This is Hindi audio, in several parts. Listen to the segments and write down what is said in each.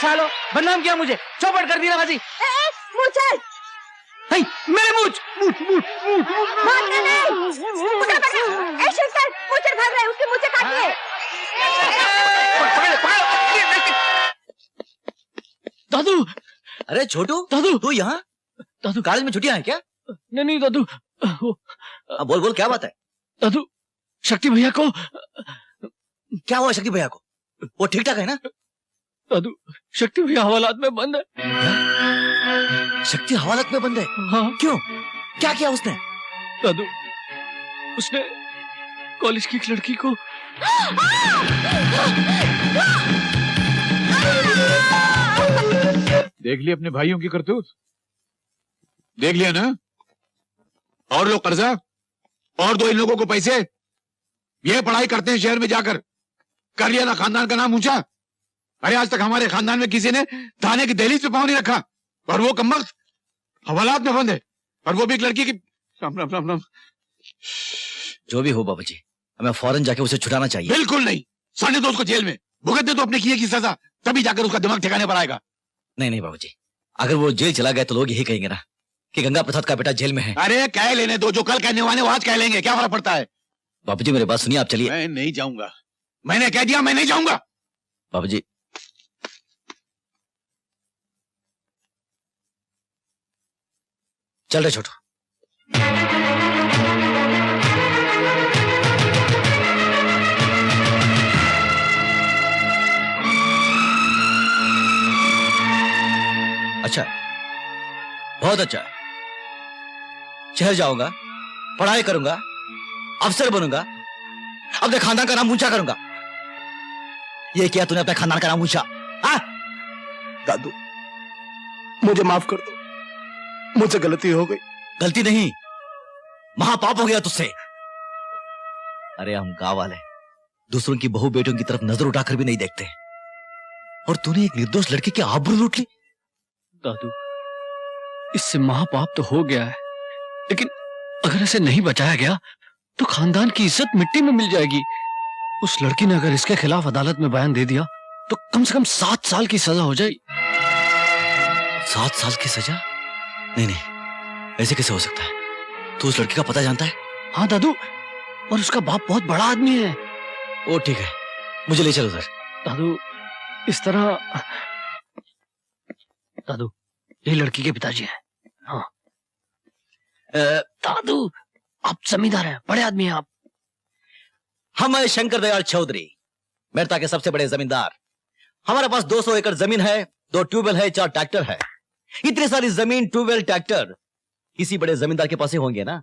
सालो बदनाम किया मुझे, चौपट कर दिया बाजी। मूछल मेरे मूछ मूछ मूछ भागना नहीं, पकड़ पकड़। ए शंकर, मूछल भाग रहा है, उसकी मूछें काटिए। दादू। अरे छोटू, दादू तू यहाँ? दादू कॉलेज में छुट्टियां हैं क्या? नहीं दादू, बोल बोल, क्या बात है? दादू शक्ति भैया को। क्या हुआ शक्ति भैया को? वो ठीक ठाक है ना? दादू शक्ति भैया हवालात में बंद है। क्या? शक्ति हवालात में बंद है? हाँ। क्यों? क्या किया उसने? दादू उसने कॉलेज की एक लड़की को। देख लिया अपने भाइयों की करतूत? देख लिया ना? और लोग कर्जा, और दो इन लोगों को पैसे। ये पढ़ाई करते हैं शहर में जाकर, कर लिया ना खानदान का नाम ऊंचा। अरे आज तक हमारे खानदान में किसी ने थाने की दहलीज पे पांव नहीं रखा, और वो कमबख्त हवालात में बंद है, और वो भी एक लड़की की। राम राम राम राम। जो भी हो बाबूजी, हमें फौरन जाके उसे छुड़ाना चाहिए। बिल्कुल नहीं, साढ़े दो उसको जेल में भुगत दे तो अपने किए की सजा, तभी जाकर उसका दिमाग ठिकाने पर आएगा। नहीं नहीं बाबूजी, अगर वो जेल चला गया तो लोग यही कहेंगे ना कि गंगा प्रसाद का बेटा जेल में है। अरे कह लेने दो, जो कल कहने वाले वो आज कह लेंगे, क्या फर्क पड़ता है? बाबूजी मेरी बात सुनिए, आप चलिए। मैं नहीं जाऊंगा, मैंने कह दिया मैं नहीं जाऊंगा। बाबूजी चल रहे छोटू। अच्छा, बहुत अच्छा। शहर जाऊंगा, पढ़ाई करूंगा, अफसर बनूंगा, अपने खानदान का नाम ऊंचा करूंगा। ये किया तूने अपने खानदान का नाम ऊंचा? हाँ? दादू मुझे माफ कर दो, मुझसे गलती हो गई। गलती नहीं, महापाप हो गया तुझसे। अरे हम गांव वाले दूसरों की बहू बेटियों की तरफ नजर उठाकर भी नहीं देखते, और तूने एक निर्दोष लड़की की आबरू लूट ली। दादू इससे महापाप तो हो गया है, लेकिन अगर इसे नहीं बचाया गया तो खानदान की इज्जत मिट्टी में मिल जाएगी। उस लड़की ने अगर इसके खिलाफ अदालत में बयान दे दिया तो कम से कम 7 साल की सजा हो जाएगी। 7 साल की सजा? नहीं नहीं, ऐसे कैसे हो सकता है? तू उस लड़की का पता जानता है? हाँ दादू, और उसका बाप बहुत बड़ा आदमी है। ओ ठीक है, मुझे ले चलो उधर। दादू इस तरह, दादू ये लड़की के पिताजी हैं। हाँ दादू आप जमींदार हैं, बड़े आदमी हैं आप। हम हैं शंकर दयाल चौधरी, मेरता के सबसे बड़े जमींदार। हमारे पास 200 एकड़ जमीन है, 2 ट्यूबवेल है, 4 ट्रैक्टर है। इतनी सारी जमीन, ट्यूबवेल, ट्रैक्टर किसी बड़े जमींदार के पास ही होंगे ना।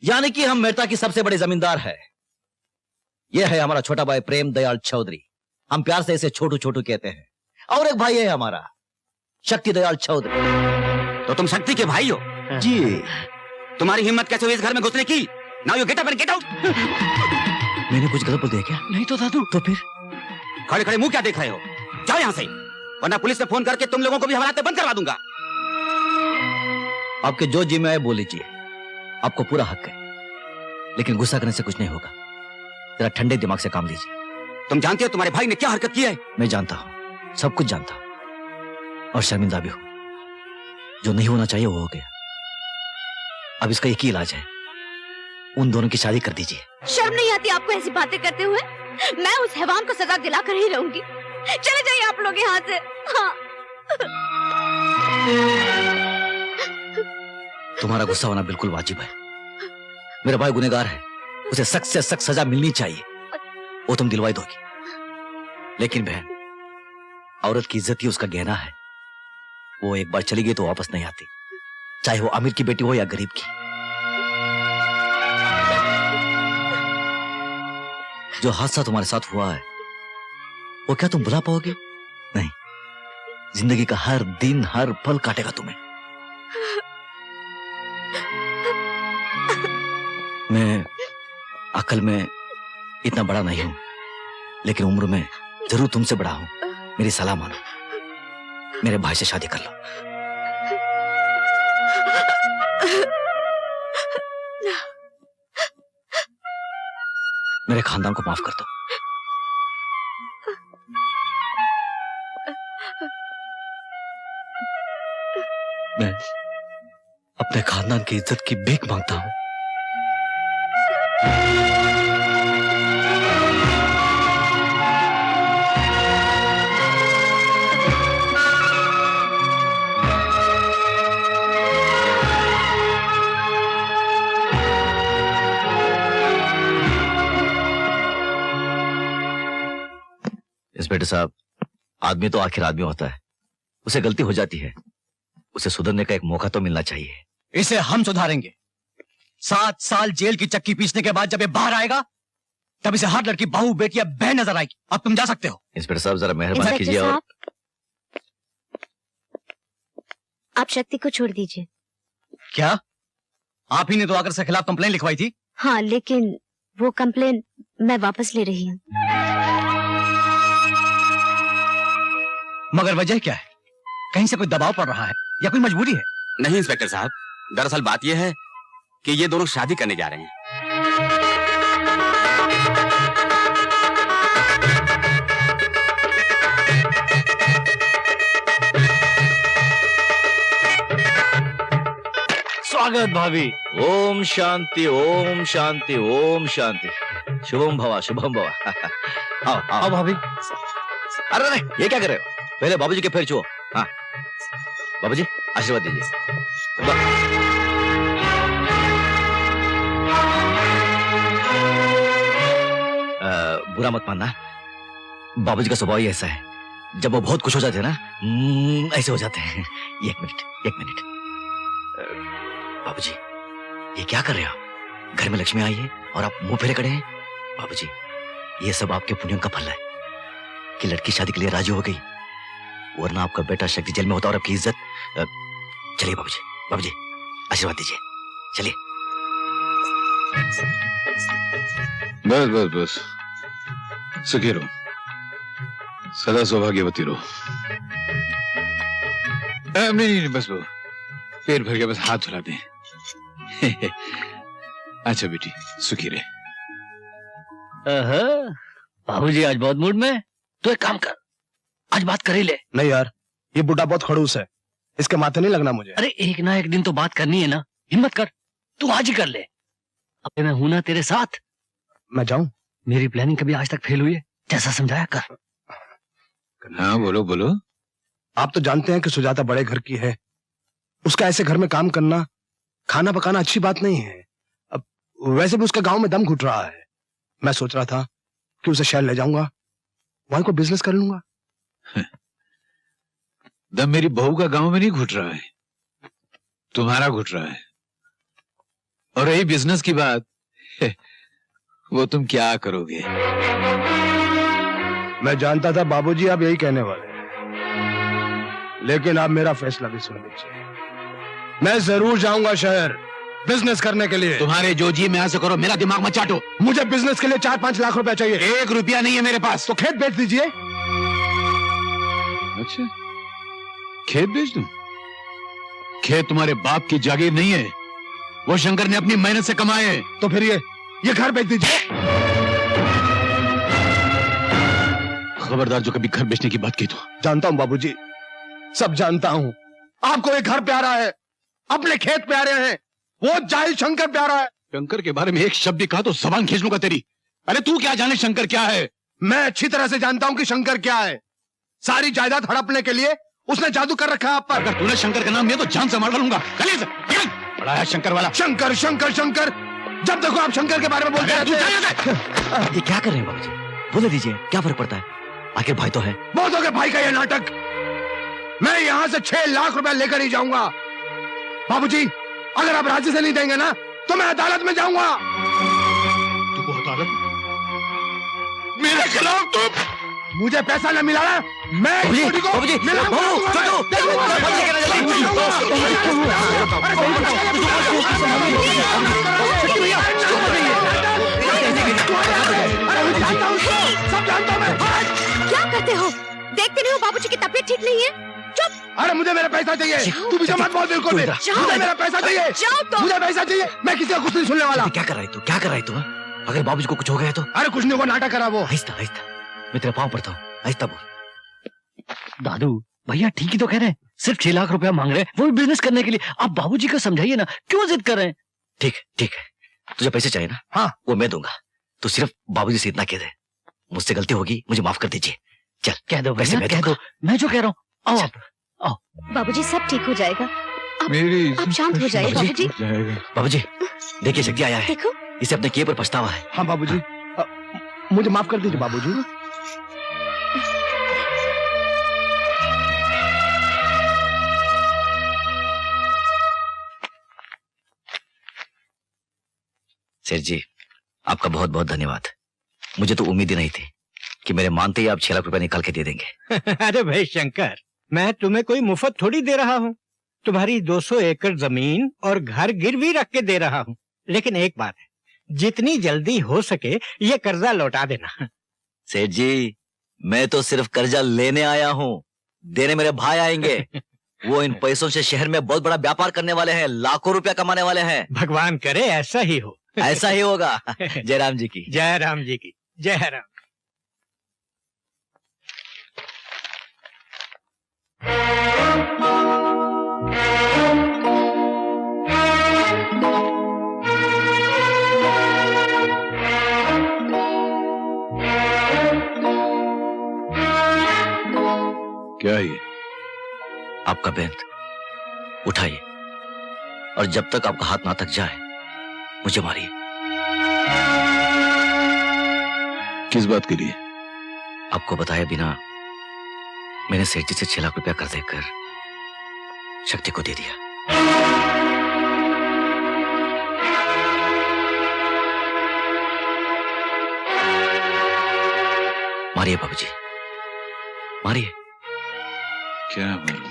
यानी कि हम मेरता की सबसे बड़े जमींदार है। यह है हमारा छोटा भाई प्रेम दयाल चौधरी, हम प्यार से इसे छोटू छोटू कहते हैं। और एक भाई है हमारा शक्ति दयाल चौधरी। तो तुम शक्ति के भाई हो? जी। तुम्हारी हिम्मत कैसे हुई इस घर में घुसने की? Now you get up and get out. मैंने कुछ गलत बोल दिया क्या? नहीं तो दादू। तो फिर खड़े खड़े मुंह क्या देख रहे हो? जाओ यहाँ से, वरना पुलिस में फोन करके तुम लोगों को भी हवालात में बंद करवा दूंगा। आपके जो जी में आए बोल लीजिए, आपको पूरा हक है, लेकिन गुस्सा करने से कुछ नहीं होगा। जरा ठंडे दिमाग से काम लीजिए। तुम जानते हो तुम्हारे भाई ने क्या हरकत की है? मैं जानता हूं, सब कुछ जानता हूं, और शर्मिंदा भी हूं। जो नहीं होना चाहिए वो हो गया। अब इसका एक ही इलाज है, उन दोनों की शादी कर दीजिए। शर्म नहीं आती आपको ऐसी बातें करते हुए? मैं उस हैवान को सजा दिलाकर ही रहूंगी। चले जाइए आप लोग यहाँ से। हाँ। तुम्हारा गुस्सा होना बिल्कुल वाजिब है। मेरा भाई गुनहगार है, उसे सख्त से सख्त सजा मिलनी चाहिए, वो तुम दिलवाई दोगी। लेकिन बहन, औरत की इज्जत ही उसका गहना है। वो एक बार चली गई तो वापस नहीं आती, चाहे वो अमीर की बेटी हो या गरीब की। जो हादसा तुम्हारे साथ हुआ है वो क्या तुम भुला पाओगे? नहीं, जिंदगी का हर दिन हर पल काटेगा तुम्हें। मैं अकल में इतना बड़ा नहीं हूं, लेकिन उम्र में जरूर तुमसे बड़ा हूं। मेरी सलाह मानो, मेरे भाई से शादी कर लो। मेरे खानदान को माफ कर दो। मैं अपने खानदान की इज्जत की भीख मांगता हूं। इंस्पेक्टर साहब, आदमी तो आखिर आदमी होता है, उसे गलती हो जाती है, उसे सुधरने का एक मौका तो मिलना चाहिए। इसे हम सुधारेंगे। 7 साल जेल की चक्की पीसने के बाद जब ये बाहर आएगा तब इसे हर लड़की बहू बेटी या बहन नजर आएगी। अब तुम जा सकते हो। इंस्पेक्टर साहब जरा मेहरबानी कीजिए और आप शक्ति को छोड़ दीजिए। क्या आप ही ने तो आकर से खिलाफ कंप्लेन लिखवाई थी? हाँ, लेकिन वो कंप्लेन मैं वापस ले रही हूँ। मगर वजह क्या है? कहीं से कोई दबाव पड़ रहा है या कोई मजबूरी है? नहीं इंस्पेक्टर साहब, दरअसल बात यह है कि ये दोनों शादी करने जा रहे हैं। स्वागत भाभी। ओम शांति ओम शांति ओम शांति। शुभम भवा शुभम भवा। आओ आओ आओ भाभी। अरे अरे ये क्या कर रहे हो? पहले बाबूजी के पैर छुओ। हाँ बाबूजी आशीर्वाद दीजिए। बुरा मत मानना, बाबूजी का स्वभाव ही ऐसा है, जब वो बहुत खुश हो जाते हैं ना ऐसे हो जाते हैं। एक मिनट बाबूजी, ये क्या कर रहे हो? घर में लक्ष्मी आई है और आप मुंह फेरे खड़े हैं। बाबूजी ये सब आपके पुण्यों का फल है कि लड़की शादी के लिए राजी हो गई, वरना आपका बेटा शक्ति जेल में होता और आपकी इज्जत। चलिए बाबूजी आशीर्वाद दीजिए, चलिए। बस बस बस, सुखी रहो, सदा सौभाग्यवती रहो। नहीं बस वो पेट भर के बस हाथ धुला दे। अच्छा बेटी सुखी रहे। बाबूजी आज बहुत मूड में। तो एक काम कर, आज बात कर ही ले। नहीं यार, ये बुढ़ा बहुत खड़ूस है, इसके माथे नहीं लगना मुझे। अरे एक ना एक दिन तो बात करनी है ना, हिम्मत कर, तू आज ही कर ले। अब मैं हूं ना तेरे साथ। मैं जाऊं? मेरी प्लानिंग कभी आज तक फेल हुई है? जैसा समझाया कर। हाँ बोलो बोलो। आप तो जानते हैं कि सुजाता बड़े घर की है, उसका ऐसे घर में काम करना खाना पकाना अच्छी बात नहीं है। अब वैसे भी उसका गांव में दम घुट रहा है। मैं सोच रहा था कि उसे शहर ले जाऊंगा, वहीं को बिजनेस कर लूंगा। दम मेरी बहू का गांव में नहीं घुट रहा है, तुम्हारा घुट रहा है। और रही बिजनेस की बात, वो तुम क्या करोगे? मैं जानता था बाबूजी आप यही कहने वाले हैं, लेकिन आप मेरा फैसला भी सुन लीजिए। मैं जरूर जाऊंगा शहर बिजनेस करने के लिए। तुम्हारे जो जी में ऐसे करो, मेरा दिमाग मत चाटो। मुझे बिजनेस के लिए 4-5 लाख रुपया चाहिए। 1 रुपया नहीं है मेरे पास। तो खेत बेच दीजिए। अच्छा खेत बेच दूं? खेत तुम्हारे बाप की जागीर नहीं है, वो शंकर ने अपनी मेहनत से कमाए हैं। तो फिर ये घर बेच दीजिए। खबरदार जो कभी घर बेचने की बात की तो। जानता हूं बाबूजी, सब जानता हूं। आपको एक घर प्यारा है, अपने खेत प्यारे हैं, वो जाहिल शंकर प्यारा है। शंकर के बारे में एक शब्द भी कहा तो जबान खींच लूंगा तेरी। अरे तू क्या जाने शंकर क्या है? मैं अच्छी तरह से जानता हूं कि शंकर क्या है। सारी जायदाद हड़पने के लिए उसने जादू कर रखा है आप पर। अगर तूने शंकर का नाम लिया तो जान से मार डालूंगा। बड़ा है शंकर वाला। शंकर शंकर शंकर, जब देखो आप शंकर के बारे में बोलते रहते हैं। ये क्या कर रहे हैं बाबूजी? बोले दीजिए, क्या फर्क पड़ता है? आखिर भाई तो है। बहुत हो गया भाई का ये नाटक। मैं यहां से 6 लाख रुपया लेकर ही जाऊंगा। बाबूजी अगर आप राजी से नहीं देंगे ना तो मैं अदालत में जाऊंगा। तू को अदालत मेरे खिलाफ? तो मुझे पैसा न मिला ना, मैं बाबूजी, छोटी को बाबूजी, मिला बाबू, दूंगा। छोटू, देखो, बाबूजी कहना जल्दी। सब जानता हूं मैं। क्या करते हो? देखते नहीं हो बाबूजी की तबीयत ठीक नहीं है? चुप। अरे मुझे मेरा पैसा चाहिए। तू भी मत बोल बिल्कुल भी। जाओ। मुझे मेरा पैसा चाहिए। जाओ तो। मुझे पैसा चाहिए। मैं किसी का कुछ नहीं सुनने वाला। क्या कर रहा है तू? क्या कर रहा है तू? अगर बाबूजी को कुछ हो गया तो? अरे कुछ नहीं, वो नाटक करा वो। आहिस्ता आहिस्ता, मैं तेरे पाँव पड़ता हूँ, आहिस्ता बोल। दादू भैया ठीक ही तो कह रहे हैं, सिर्फ 6 लाख रुपया मांग रहे हैं, वो भी बिजनेस करने के लिए। आप बाबूजी को समझाइए ना, क्यों जिद कर रहे हैं? ठीक है, तुझे पैसे चाहिए ना? हाँ। वो मैं दूंगा, तो सिर्फ बाबूजी से इतना कह दे, मुझसे गलती होगी, मुझे माफ कर दीजिए। चल कह दो पैसे भैया, मैं कह दो, मैं जो कह रहा हूँ। आओ आप। बाबूजी सब ठीक हो जाएगा। मेरी आप शांत हो जाइए बाबूजी। बाबूजी देखिए शक्ति आया है, देखो इसे अपने किए पर पछतावा है। हाँ बाबूजी, मुझे माफ कर दीजिए बाबूजी। सेठ जी, आपका बहुत बहुत धन्यवाद। मुझे तो उम्मीद ही नहीं थी कि मेरे मानते ही आप 6 लाख रुपए निकाल के दे देंगे। अरे भाई शंकर, मैं तुम्हें कोई मुफ्त थोड़ी दे रहा हूँ। तुम्हारी 200 एकड़ जमीन और घर गिरवी रख के दे रहा हूँ। लेकिन एक बात है, जितनी जल्दी हो सके ये कर्जा लौटा देना। सेठ जी, मैं तो सिर्फ कर्जा लेने आया हूँ, देने मेरे भाई आएंगे। वो इन पैसों से शहर में बहुत बड़ा व्यापार करने वाले हैं, लाखों रुपया कमाने वाले हैं। भगवान करे ऐसा ही हो। ऐसा ही होगा। जयराम जी की। जय राम जी की जय राम। क्या है ये? आपका बेंत उठाइए, और जब तक आपका हाथ ना तक जाए मुझे मारिए। किस बात के लिए? आपको बताए बिना मैंने सेठ जी से 6 लाख रुपया कर देकर शक्ति को दे दिया। मारिए बाबूजी, मारिए। क्या मारूं?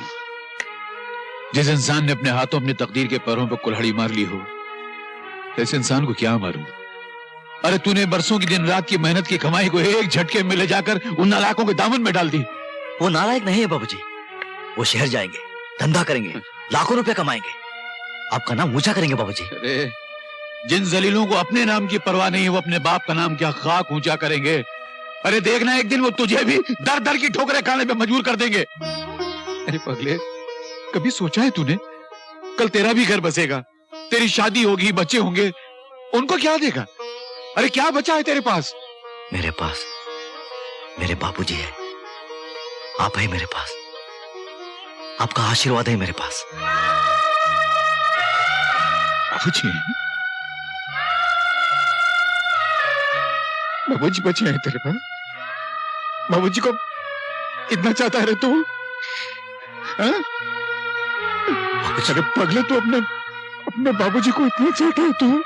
जिस इंसान ने अपने हाथों अपनी तकदीर के पैरों पर कुल्हाड़ी मार ली हो, ऐसे इंसान को क्या मारूं? अरे तूने बरसों की दिन रात की मेहनत की कमाई को एक झटके में ले जाकर उन नालायकों के दामन में डाल दी। वो नालायक नहीं है बाबूजी, वो शहर जाएंगे, धंधा करेंगे, लाखों रुपए कमाएंगे, आपका नाम ऊंचा करेंगे बाबूजी। अरे जिन जलीलों को अपने नाम की परवाह नहीं है, वो अपने बाप का नाम क्या खाक ऊंचा करेंगे। अरे देखना एक दिन वो तुझे भी दर दर की ठोकरें खाने पे मजबूर कर देंगे। अरे पगले, कभी सोचा है तूने कल तेरा भी घर बसेगा, तेरी शादी होगी, बच्चे होंगे, उनको क्या देगा? अरे क्या बचा है तेरे पास? मेरे पास मेरे बाबूजी है, आप है मेरे पास, आपका आशीर्वाद है मेरे पास। बाबूजी, बाबूजी बचे हैं तेरे पास? बाबूजी को इतना चाहता है तू? हाँ? अरे पगले, तू अपने बाबूजी को इतना चाहता है तू?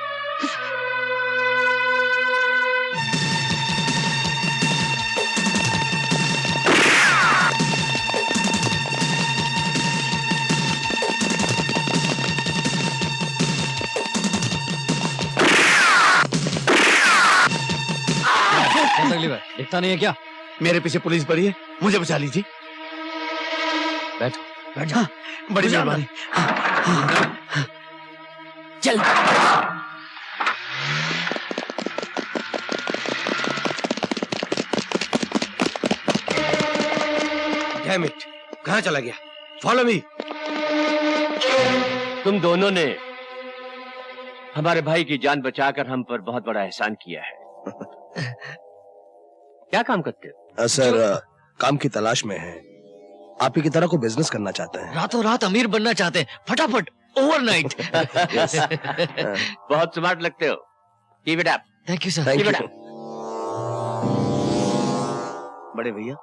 दिखता नहीं है क्या? मेरे पीछे पुलिस पड़ी है, मुझे बचा लीजिए। बैठो। बैठ जा। बड़ी मेहरबानी। चल। डैम इट, कहाँ चला गया? Follow me. तुम दोनों ने हमारे भाई की जान बचाकर हम पर बहुत बड़ा एहसान किया है। क्या काम करते हो? सर, काम की तलाश में है। आप ही की तरह को बिजनेस करना चाहते हैं। रातों रात अमीर बनना चाहते हैं, फटाफट, ओवरनाइट। बहुत स्मार्ट लगते हो। Keep it up. Thank you sir. Thank you. बड़े भैया,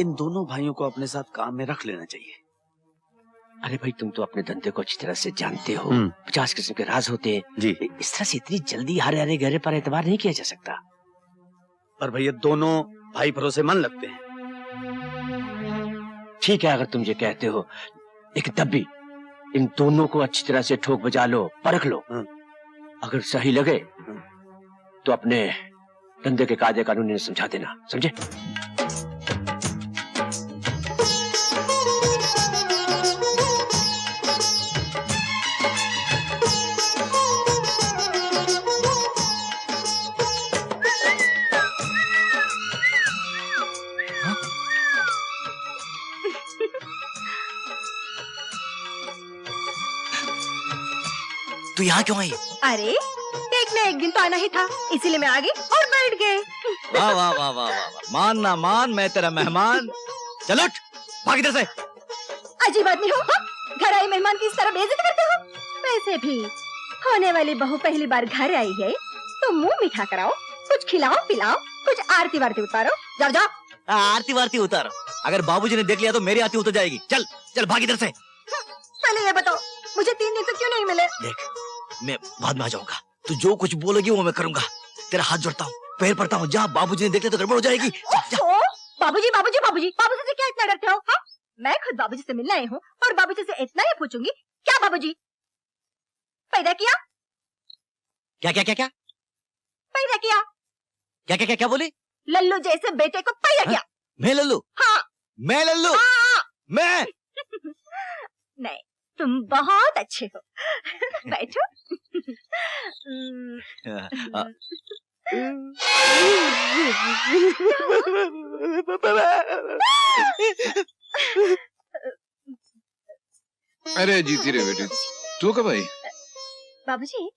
इन दोनों भाइयों को अपने साथ काम में रख लेना चाहिए। अरे भाई, तुम तो अपने धंधे को अच्छी तरह से जानते हो। 50 किस्म के राज होते हैं जी। इस तरह से इतनी जल्दी हरे हरे गहरे पर एतबार नहीं किया जा सकता। पर भैया दोनों भाई भरोसेमंद लगते हैं। ठीक है अगर तुम ये कहते हो, लेकिन तब भी इन दोनों को अच्छी तरह से ठोक बजा लो, परख लो। अगर सही लगे तो अपने धंधे के कायदे कानून इन्हें समझा देना, समझे? फिर यहाँ क्यों आई? अरे एक न एक दिन तो आना ही था, इसीलिए मैं आ गई और बैठ गए। वाह वाह वाह वाह वाह वाह। मान ना मान, मैं तेरा मेहमान। चल उठ, भाग इधर से। अजीब आदमी हो, हाँ? घर आए मेहमान की इस तरह बेइज्जती करते हो। वैसे भी होने वाली बहू पहली बार घर आई है तो मुंह मीठा कराओ, कुछ खिलाओ पिलाओ, कुछ आरती वारती उतारो। जाओ जाओ। आरती वारती उतार, अगर बाबूजी ने देख लिया तो मेरी आरती उतर जाएगी। चल चल भाग इधर से। पहले ये बताओ, मुझे 3 दिन से क्यों नहीं मिले? देख, मैं बाद में आ जाऊंगा, तू जो कुछ बोलेगी वो मैं करूंगा। तेरा हाथ जोड़ता हूँ, पैर पड़ता हूँ, जा बाबूजी ने देख लिया तो गड़बड़ हो जाएगी। जा। बाबूजी बाबूजी बाबूजी, बाबूजी से क्या इतना डरते हो? हाँ? मैं खुद बाबूजी से मिलने आई हूँ और बाबूजी से इतना ही पूछूंगी, क्या बाबूजी पैदा किया? क्या क्या क्या क्या पैदा किया? क्या क्या क्या क्या बोली? लल्लू जैसे बेटे को पैदा किया। मैं लल्लू? हाँ। मैं लल्लू? हाँ। मैं? नहीं, तुम बहुत अच्छे हो। बैठो। अरे जीती रे बेटी, तू कब आई? बाबूजी,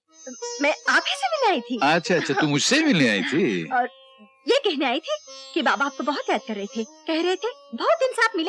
मैं आप ही से मिलने आई थी। अच्छा अच्छा, तू मुझसे मिलने आई थी? और ये कहने आई थी कि बाबा आपको बहुत याद कर रहे थे, कह रहे थे बहुत दिन से आप मिले